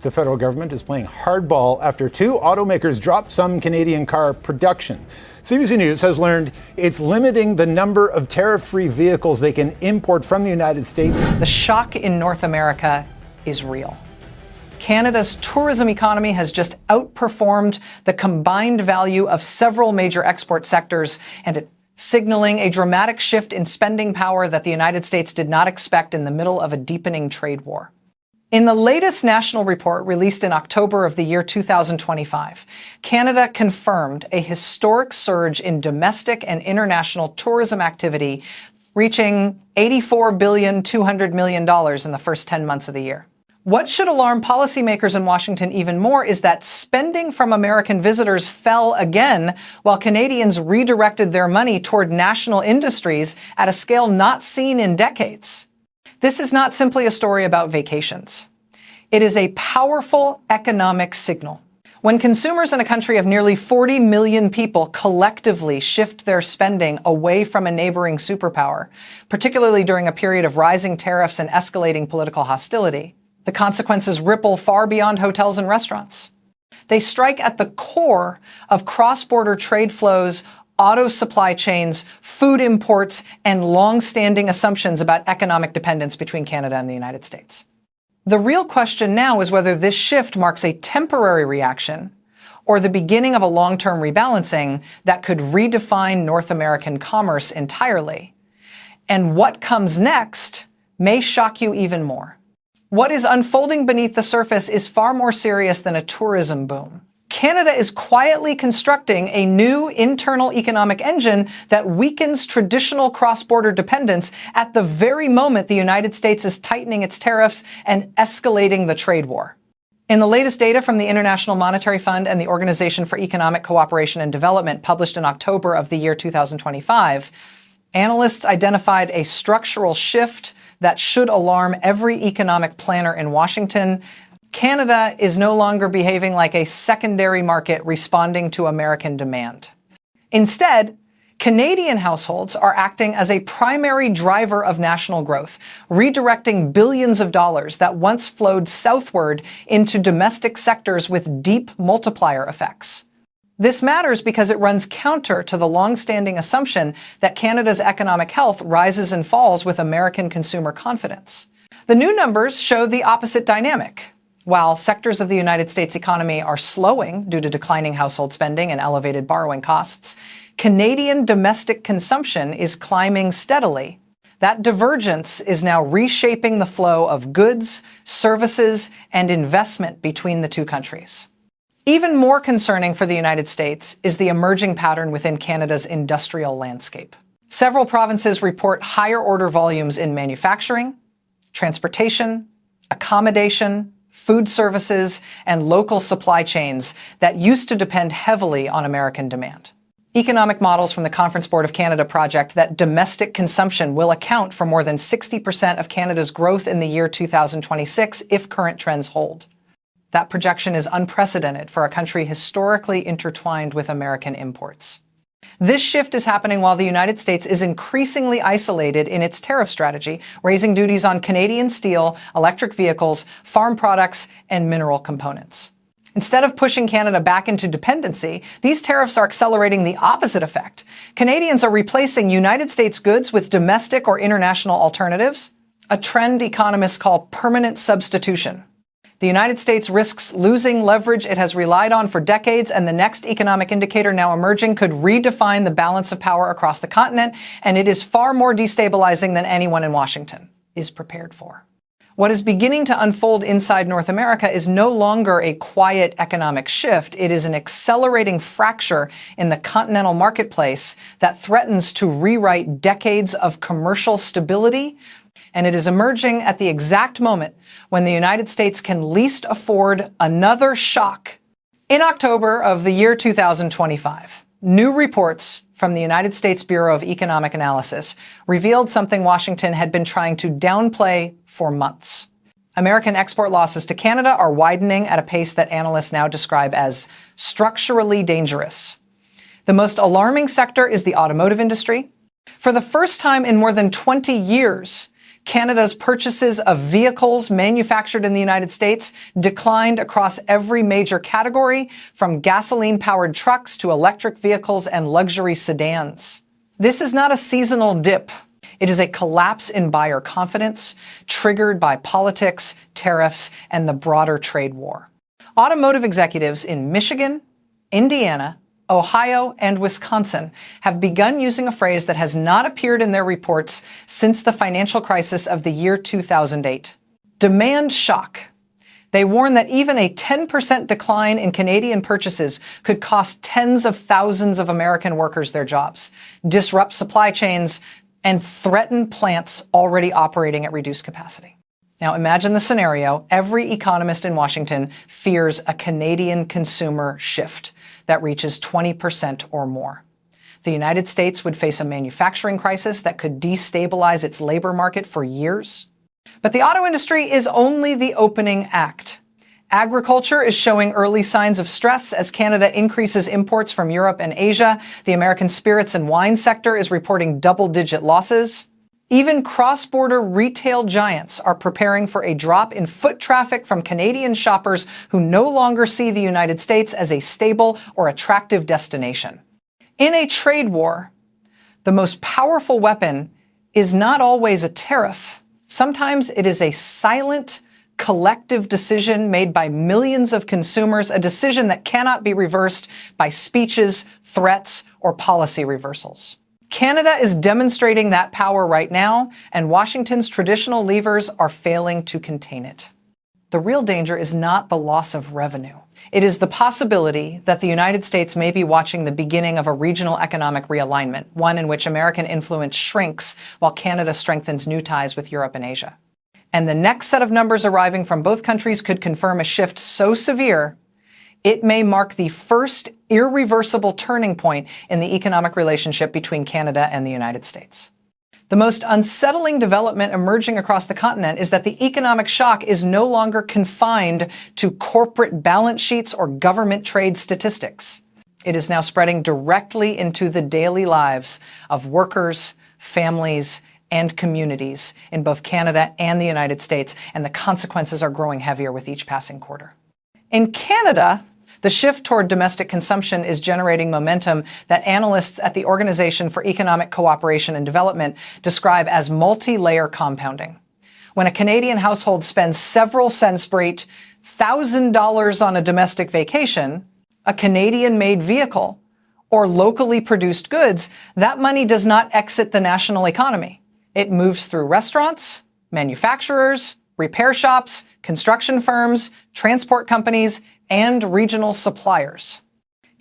The federal government is playing hardball after two automakers dropped some Canadian car production. CBC News has learned it's limiting the number of tariff-free vehicles they can import from the United States. The shock in North America is real. Canada's tourism economy has just outperformed the combined value of several major export sectors, and it's signaling a dramatic shift in spending power that the United States did not expect in the middle of a deepening trade war. In the latest national report released in October of the year 2025, Canada confirmed a historic surge in domestic and international tourism activity, reaching $84.2 billion in the first 10 months of the year. What should alarm policymakers in Washington even more is that spending from American visitors fell again, while Canadians redirected their money toward national industries at a scale not seen in decades. This is not simply a story about vacations. It is a powerful economic signal. When consumers in a country of nearly 40 million people collectively shift their spending away from a neighboring superpower, particularly during a period of rising tariffs and escalating political hostility, the consequences ripple far beyond hotels and restaurants. They strike at the core of cross-border trade flows, auto supply chains, food imports, and long-standing assumptions about economic dependence between Canada and the United States. The real question now is whether this shift marks a temporary reaction or the beginning of a long-term rebalancing that could redefine North American commerce entirely. And what comes next may shock you even more. What is unfolding beneath the surface is far more serious than a tourism boom. Canada is quietly constructing a new internal economic engine that weakens traditional cross-border dependence at the very moment the United States is tightening its tariffs and escalating the trade war. In the latest data from the International Monetary Fund and the Organization for Economic Cooperation and Development, published in October of the year 2025, analysts identified a structural shift that should alarm every economic planner in Washington. Canada is no longer behaving like a secondary market responding to American demand. Instead, Canadian households are acting as a primary driver of national growth, redirecting billions of dollars that once flowed southward into domestic sectors with deep multiplier effects. This matters because it runs counter to the long-standing assumption that Canada's economic health rises and falls with American consumer confidence. The new numbers show the opposite dynamic. While sectors of the United States economy are slowing due to declining household spending and elevated borrowing costs, Canadian domestic consumption is climbing steadily. That divergence is now reshaping the flow of goods, services, and investment between the two countries. Even more concerning for the United States is the emerging pattern within Canada's industrial landscape. Several provinces report higher order volumes in manufacturing, transportation, accommodation, food services, and local supply chains that used to depend heavily on American demand. Economic models from the Conference Board of Canada project that domestic consumption will account for more than 60% of Canada's growth in the year 2026 if current trends hold. That projection is unprecedented for a country historically intertwined with American imports. This shift is happening while the United States is increasingly isolated in its tariff strategy, raising duties on Canadian steel, electric vehicles, farm products, and mineral components. Instead of pushing Canada back into dependency, these tariffs are accelerating the opposite effect. Canadians are replacing United States goods with domestic or international alternatives, a trend economists call permanent substitution. The United States risks losing leverage it has relied on for decades, and the next economic indicator now emerging could redefine the balance of power across the continent, and it is far more destabilizing than anyone in Washington is prepared for. What is beginning to unfold inside North America is no longer a quiet economic shift. It is an accelerating fracture in the continental marketplace that threatens to rewrite decades of commercial stability, and it is emerging at the exact moment when the United States can least afford another shock. In October of the year 2025, new reports from the United States Bureau of Economic Analysis revealed something Washington had been trying to downplay for months. American export losses to Canada are widening at a pace that analysts now describe as structurally dangerous. The most alarming sector is the automotive industry. For the first time in more than 20 years, Canada's purchases of vehicles manufactured in the United States declined across every major category, from gasoline-powered trucks to electric vehicles and luxury sedans. This is not a seasonal dip. It is a collapse in buyer confidence, triggered by politics, tariffs, and the broader trade war. Automotive executives in Michigan, Indiana, Ohio, and Wisconsin have begun using a phrase that has not appeared in their reports since the financial crisis of the year 2008. Demand shock. They warn that even a 10% decline in Canadian purchases could cost tens of thousands of American workers their jobs, disrupt supply chains, and threaten plants already operating at reduced capacity. Now imagine the scenario. Every economist in Washington fears a Canadian consumer shift that reaches 20% or more. The United States would face a manufacturing crisis that could destabilize its labor market for years. But the auto industry is only the opening act. Agriculture is showing early signs of stress as Canada increases imports from Europe and Asia. The American spirits and wine sector is reporting double-digit losses. Even cross-border retail giants are preparing for a drop in foot traffic from Canadian shoppers who no longer see the United States as a stable or attractive destination. In a trade war, the most powerful weapon is not always a tariff. Sometimes it is a silent, collective decision made by millions of consumers, a decision that cannot be reversed by speeches, threats, or policy reversals. Canada is demonstrating that power right now, and Washington's traditional levers are failing to contain it. The real danger is not the loss of revenue. It is the possibility that the United States may be watching the beginning of a regional economic realignment, one in which American influence shrinks while Canada strengthens new ties with Europe and Asia. And the next set of numbers arriving from both countries could confirm a shift so severe, it may mark the first irreversible turning point in the economic relationship between Canada and the United States. The most unsettling development emerging across the continent is that the economic shock is no longer confined to corporate balance sheets or government trade statistics. It is now spreading directly into the daily lives of workers, families, and communities in both Canada and the United States, and the consequences are growing heavier with each passing quarter. In Canada, the shift toward domestic consumption is generating momentum that analysts at the Organization for Economic Cooperation and Development describe as multi-layer compounding. When a Canadian household spends several cents per $1,000 on a domestic vacation, a Canadian-made vehicle, or locally produced goods, that money does not exit the national economy. It moves through restaurants, manufacturers, repair shops, construction firms, transport companies, and regional suppliers.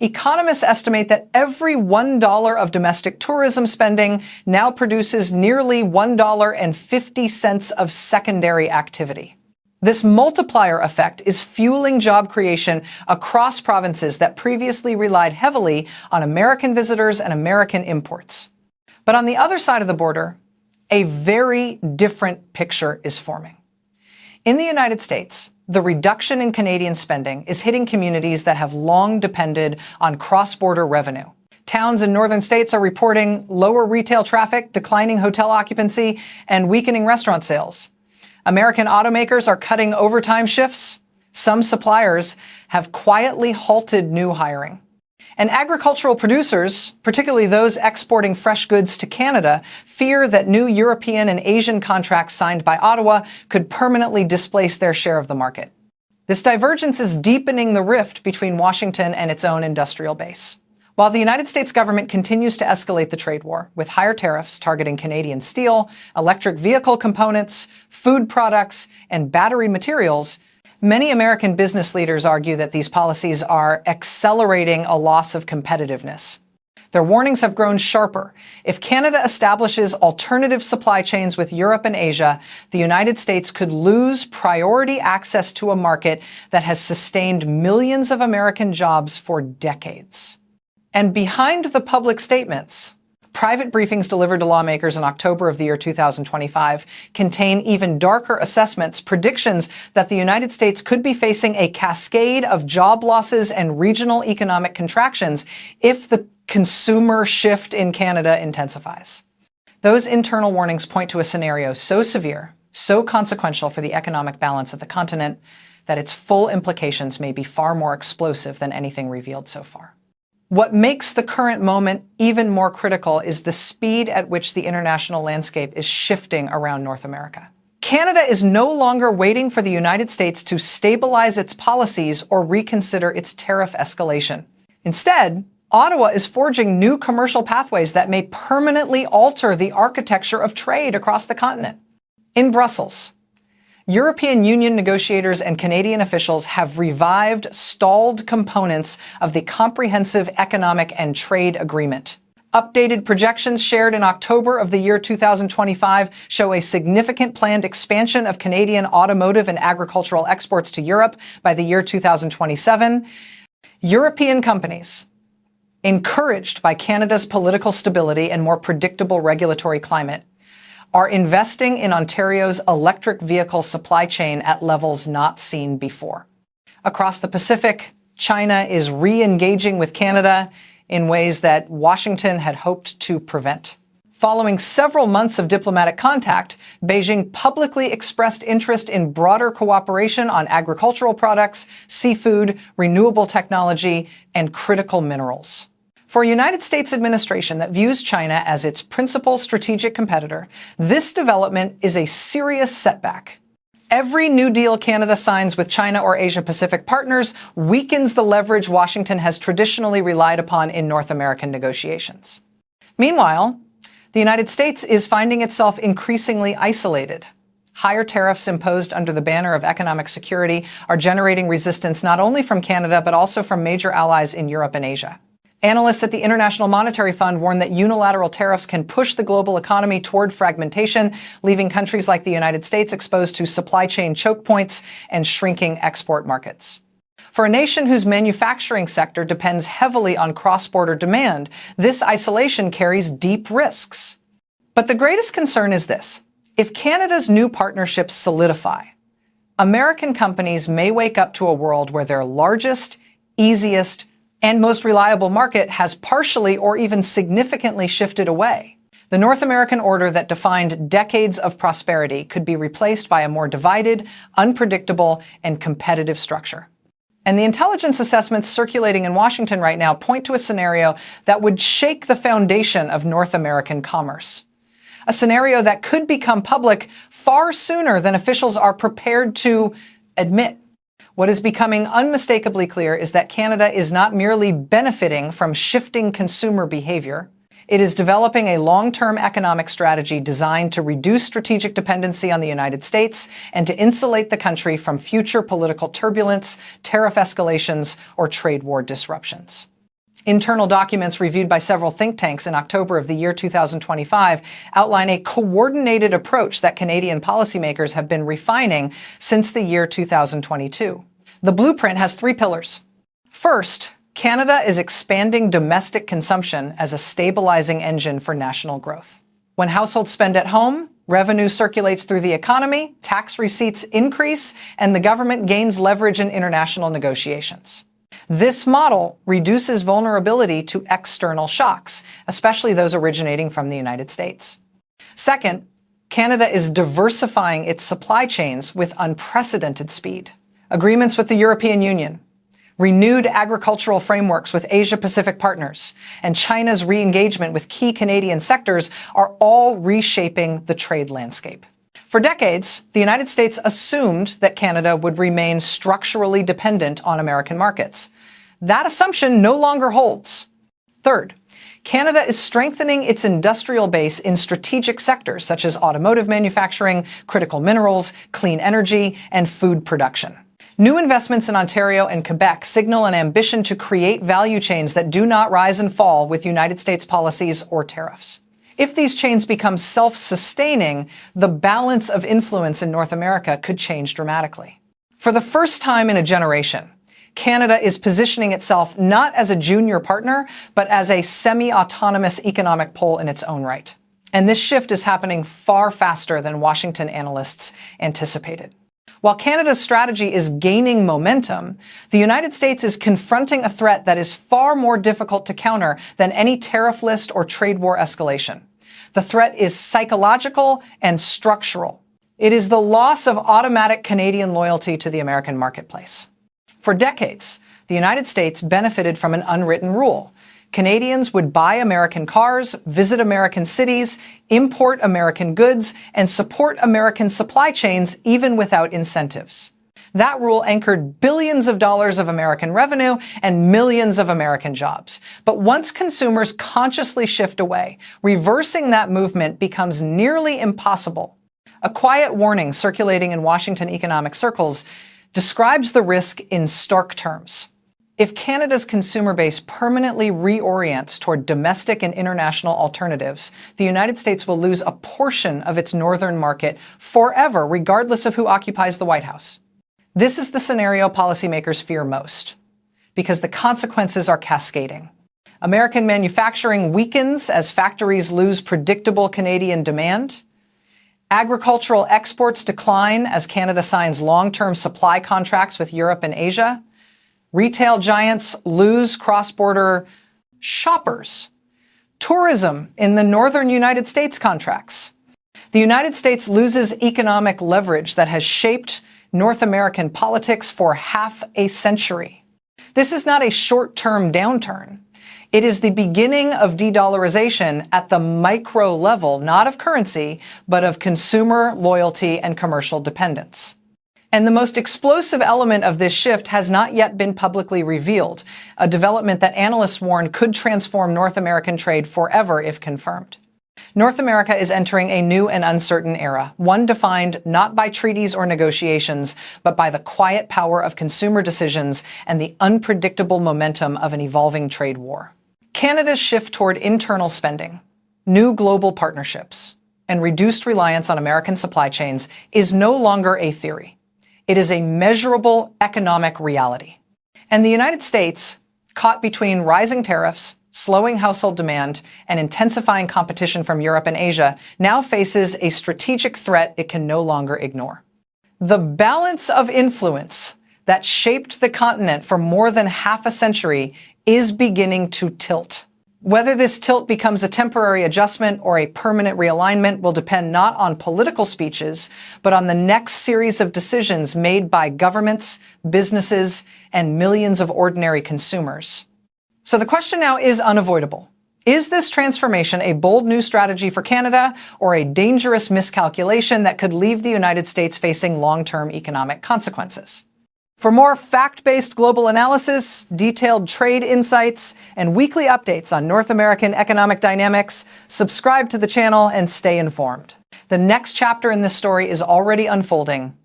Economists estimate that every $1 of domestic tourism spending now produces nearly $1.50 of secondary activity. This multiplier effect is fueling job creation across provinces that previously relied heavily on American visitors and American imports. But on the other side of the border, a very different picture is forming. In the United States, the reduction in Canadian spending is hitting communities that have long depended on cross-border revenue. Towns in northern states are reporting lower retail traffic, declining hotel occupancy, and weakening restaurant sales. American automakers are cutting overtime shifts. Some suppliers have quietly halted new hiring. And agricultural producers, particularly those exporting fresh goods to Canada, fear that new European and Asian contracts signed by Ottawa could permanently displace their share of the market. This divergence is deepening the rift between Washington and its own industrial base. While the United States government continues to escalate the trade war with higher tariffs targeting Canadian steel, electric vehicle components, food products, and battery materials, many American business leaders argue that these policies are accelerating a loss of competitiveness. Their warnings have grown sharper. If Canada establishes alternative supply chains with Europe and Asia, the United States could lose priority access to a market that has sustained millions of American jobs for decades. And behind the public statements, private briefings delivered to lawmakers in October of the year 2025 contain even darker assessments, predictions that the United States could be facing a cascade of job losses and regional economic contractions if the consumer shift in Canada intensifies. Those internal warnings point to a scenario so severe, so consequential for the economic balance of the continent, that its full implications may be far more explosive than anything revealed so far. What makes the current moment even more critical is the speed at which the international landscape is shifting around North America. Canada is no longer waiting for the United States to stabilize its policies or reconsider its tariff escalation. Instead, Ottawa is forging new commercial pathways that may permanently alter the architecture of trade across the continent. In Brussels, European Union negotiators and Canadian officials have revived stalled components of the Comprehensive Economic and Trade Agreement. Updated projections shared in October of the year 2025 show a significant planned expansion of Canadian automotive and agricultural exports to Europe by the year 2027. European companies, encouraged by Canada's political stability and more predictable regulatory climate, are investing in Ontario's electric vehicle supply chain at levels not seen before. Across the Pacific, China is re-engaging with Canada in ways that Washington had hoped to prevent. Following several months of diplomatic contact, Beijing publicly expressed interest in broader cooperation on agricultural products, seafood, renewable technology, and critical minerals. For a United States administration that views China as its principal strategic competitor, this development is a serious setback. Every new deal Canada signs with China or Asia-Pacific partners weakens the leverage Washington has traditionally relied upon in North American negotiations. Meanwhile, the United States is finding itself increasingly isolated. Higher tariffs imposed under the banner of economic security are generating resistance not only from Canada, but also from major allies in Europe and Asia. Analysts at the International Monetary Fund warn that unilateral tariffs can push the global economy toward fragmentation, leaving countries like the United States exposed to supply chain choke points and shrinking export markets. For a nation whose manufacturing sector depends heavily on cross-border demand, this isolation carries deep risks. But the greatest concern is this: if Canada's new partnerships solidify, American companies may wake up to a world where their largest, easiest, and most reliable market has partially or even significantly shifted away. The North American order that defined decades of prosperity could be replaced by a more divided, unpredictable, and competitive structure. And the intelligence assessments circulating in Washington right now point to a scenario that would shake the foundation of North American commerce. A scenario that could become public far sooner than officials are prepared to admit. What is becoming unmistakably clear is that Canada is not merely benefiting from shifting consumer behavior. It is developing a long-term economic strategy designed to reduce strategic dependency on the United States and to insulate the country from future political turbulence, tariff escalations, or trade war disruptions. Internal documents reviewed by several think tanks in October of the year 2025 outline a coordinated approach that Canadian policymakers have been refining since the year 2022. The blueprint has 3 pillars. First, Canada is expanding domestic consumption as a stabilizing engine for national growth. When households spend at home, revenue circulates through the economy, tax receipts increase, and the government gains leverage in international negotiations. This model reduces vulnerability to external shocks, especially those originating from the United States. Second, Canada is diversifying its supply chains with unprecedented speed. Agreements with the European Union, renewed agricultural frameworks with Asia-Pacific partners, and China's re-engagement with key Canadian sectors are all reshaping the trade landscape. For decades, the United States assumed that Canada would remain structurally dependent on American markets. That assumption no longer holds. Third, Canada is strengthening its industrial base in strategic sectors such as automotive manufacturing, critical minerals, clean energy, and food production. New investments in Ontario and Quebec signal an ambition to create value chains that do not rise and fall with United States policies or tariffs. If these chains become self-sustaining, the balance of influence in North America could change dramatically. For the first time in a generation, Canada is positioning itself not as a junior partner, but as a semi-autonomous economic pole in its own right. And this shift is happening far faster than Washington analysts anticipated. While Canada's strategy is gaining momentum, the United States is confronting a threat that is far more difficult to counter than any tariff list or trade war escalation. The threat is psychological and structural. It is the loss of automatic Canadian loyalty to the American marketplace. For decades, the United States benefited from an unwritten rule. Canadians would buy American cars, visit American cities, import American goods, and support American supply chains even without incentives. That rule anchored billions of dollars of American revenue and millions of American jobs. But once consumers consciously shift away, reversing that movement becomes nearly impossible. A quiet warning circulating in Washington economic circles describes the risk in stark terms. If Canada's consumer base permanently reorients toward domestic and international alternatives, the United States will lose a portion of its northern market forever, regardless of who occupies the White House. This is the scenario policymakers fear most, because the consequences are cascading. American manufacturing weakens as factories lose predictable Canadian demand. Agricultural exports decline as Canada signs long-term supply contracts with Europe and Asia. Retail giants lose cross-border shoppers. Tourism in the northern United States contracts. The United States loses economic leverage that has shaped North American politics for half a century. This is not a short-term downturn. It is the beginning of de-dollarization at the micro level, not of currency, but of consumer loyalty and commercial dependence. And the most explosive element of this shift has not yet been publicly revealed, a development that analysts warn could transform North American trade forever if confirmed. North America is entering a new and uncertain era, one defined not by treaties or negotiations, but by the quiet power of consumer decisions and the unpredictable momentum of an evolving trade war. Canada's shift toward internal spending, new global partnerships, and reduced reliance on American supply chains is no longer a theory. It is a measurable economic reality. And the United States, caught between rising tariffs, slowing household demand, and intensifying competition from Europe and Asia, now faces a strategic threat it can no longer ignore. The balance of influence that shaped the continent for more than half a century is beginning to tilt. Whether this tilt becomes a temporary adjustment or a permanent realignment will depend not on political speeches, but on the next series of decisions made by governments, businesses, and millions of ordinary consumers. So the question now is unavoidable. Is this transformation a bold new strategy for Canada or a dangerous miscalculation that could leave the United States facing long-term economic consequences? For more fact-based global analysis, detailed trade insights, and weekly updates on North American economic dynamics, subscribe to the channel and stay informed. The next chapter in this story is already unfolding,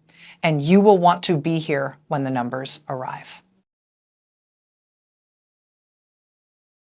and you will want to be here when the numbers arrive.